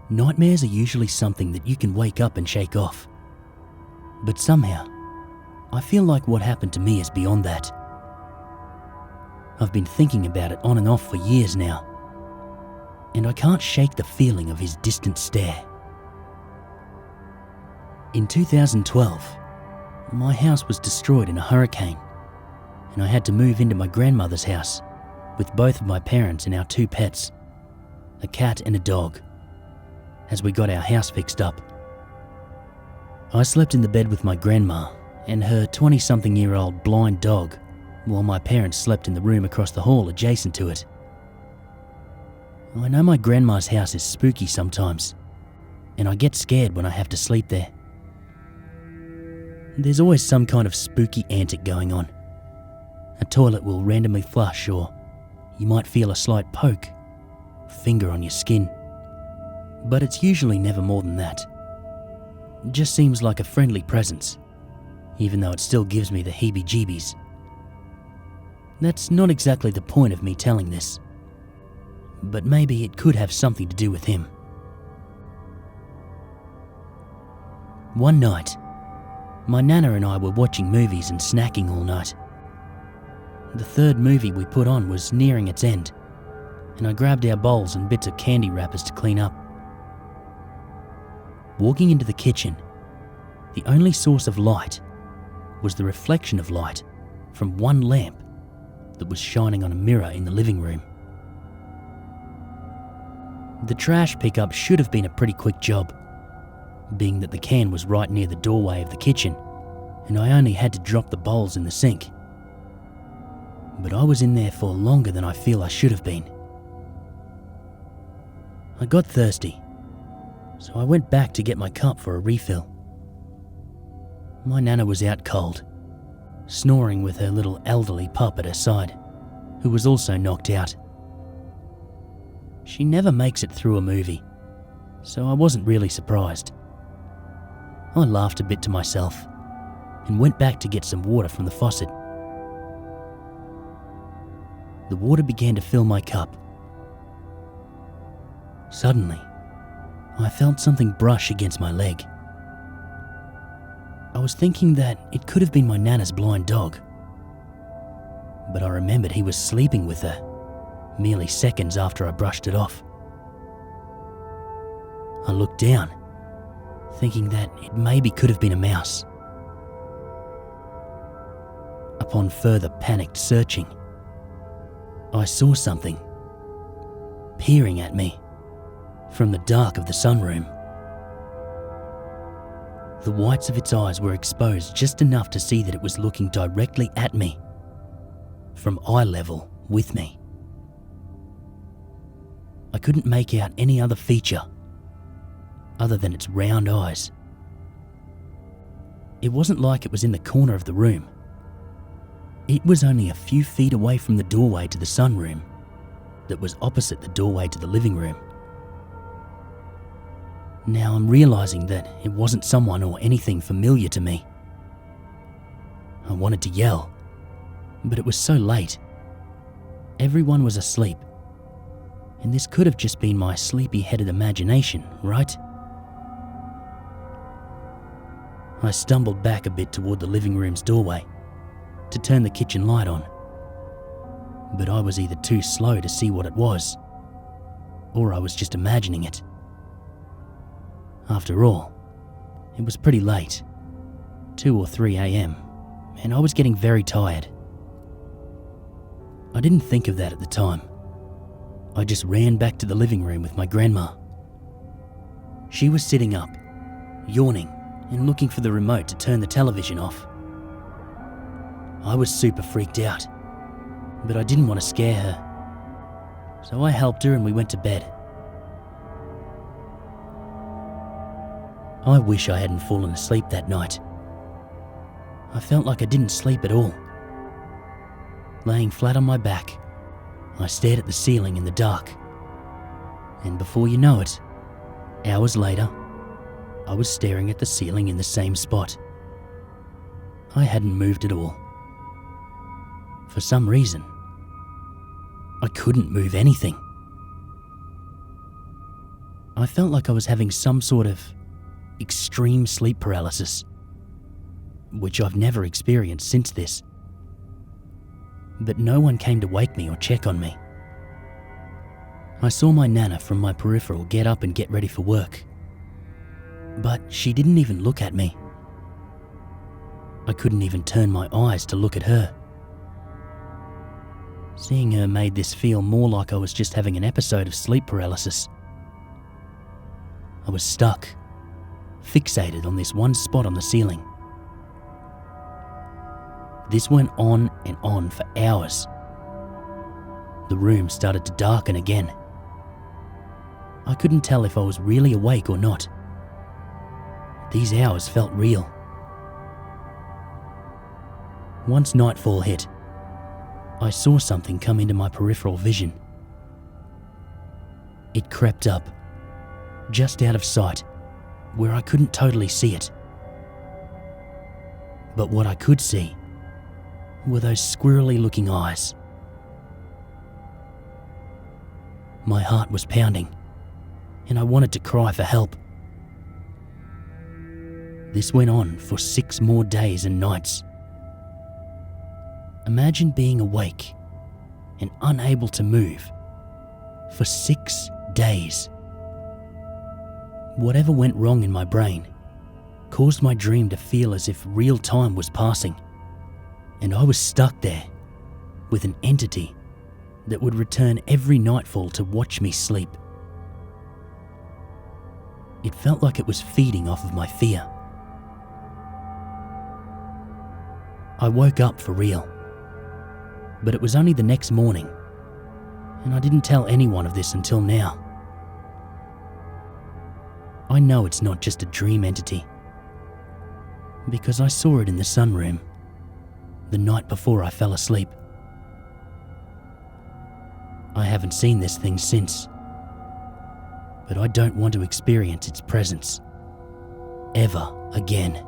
Nightmares are usually something that you can wake up and shake off. But somehow, I feel like what happened to me is beyond that. I've been thinking about it on and off for years now, and I can't shake the feeling of his distant stare. In 2012, my house was destroyed in a hurricane, and I had to move into my grandmother's house with both of my parents and our 2 pets, a cat and a dog, as we got our house fixed up. I slept in the bed with my grandma and her 20-something-year-old blind dog, while my parents slept in the room across the hall adjacent to it. I know my grandma's house is spooky sometimes, and I get scared when I have to sleep there. There's always some kind of spooky antic going on. A toilet will randomly flush, or you might feel a slight poke, finger on your skin. But it's usually never more than that. It just seems like a friendly presence, even though it still gives me the heebie-jeebies. That's not exactly the point of me telling this, but maybe it could have something to do with him. One night, my nana and I were watching movies and snacking all night. The third movie we put on was nearing its end, and I grabbed our bowls and bits of candy wrappers to clean up. Walking into the kitchen, the only source of light was the reflection of light from one lamp that was shining on a mirror in the living room. The trash pickup should have been a pretty quick job, being that the can was right near the doorway of the kitchen, and I only had to drop the bowls in the sink. But I was in there for longer than I feel I should have been. I got thirsty, so I went back to get my cup for a refill. My nana was out cold, snoring with her little elderly pup at her side, who was also knocked out. She never makes it through a movie, so I wasn't really surprised. I laughed a bit to myself and went back to get some water from the faucet. The water began to fill my cup. Suddenly, I felt something brush against my leg. I was thinking that it could have been my nana's blind dog, but I remembered he was sleeping with her merely seconds after I brushed it off. I looked down, thinking that it maybe could have been a mouse. Upon further panicked searching, I saw something peering at me from the dark of the sunroom. The whites of its eyes were exposed just enough to see that it was looking directly at me, from eye level with me. I couldn't make out any other feature other than its round eyes. It wasn't like it was in the corner of the room. It was only a few feet away from the doorway to the sunroom that was opposite the doorway to the living room. Now I'm realizing that it wasn't someone or anything familiar to me. I wanted to yell, but it was so late. Everyone was asleep, and this could have just been my sleepy-headed imagination, right? I stumbled back a bit toward the living room's doorway to turn the kitchen light on, but I was either too slow to see what it was, or I was just imagining it. After all, it was pretty late, 2 or 3 a.m, and I was getting very tired. I didn't think of that at the time. I just ran back to the living room with my grandma. She was sitting up, yawning and looking for the remote to turn the television off. I was super freaked out, but I didn't want to scare her, so I helped her and we went to bed. I wish I hadn't fallen asleep that night. I felt like I didn't sleep at all. Laying flat on my back, I stared at the ceiling in the dark, and before you know it, hours later, I was staring at the ceiling in the same spot. I hadn't moved at all. For some reason, I couldn't move anything. I felt like I was having some sort of extreme sleep paralysis, which I've never experienced since this. But no one came to wake me or check on me. I saw my nana from my peripheral get up and get ready for work, but she didn't even look at me. I couldn't even turn my eyes to look at her. Seeing her made this feel more like I was just having an episode of sleep paralysis. I was stuck, fixated on this one spot on the ceiling. This went on and on for hours. The room started to darken again. I couldn't tell if I was really awake or not. These hours felt real. Once nightfall hit, I saw something come into my peripheral vision. It crept up, just out of sight, where I couldn't totally see it. But what I could see were those squirrely looking eyes. My heart was pounding, and I wanted to cry for help. This went on for 6 more days and nights. Imagine being awake and unable to move for 6 days. Whatever went wrong in my brain caused my dream to feel as if real time was passing, and I was stuck there with an entity that would return every nightfall to watch me sleep. It felt like it was feeding off of my fear. I woke up for real, but it was only the next morning, and I didn't tell anyone of this until now. I know it's not just a dream entity, because I saw it in the sunroom the night before I fell asleep. I haven't seen this thing since, but I don't want to experience its presence ever again.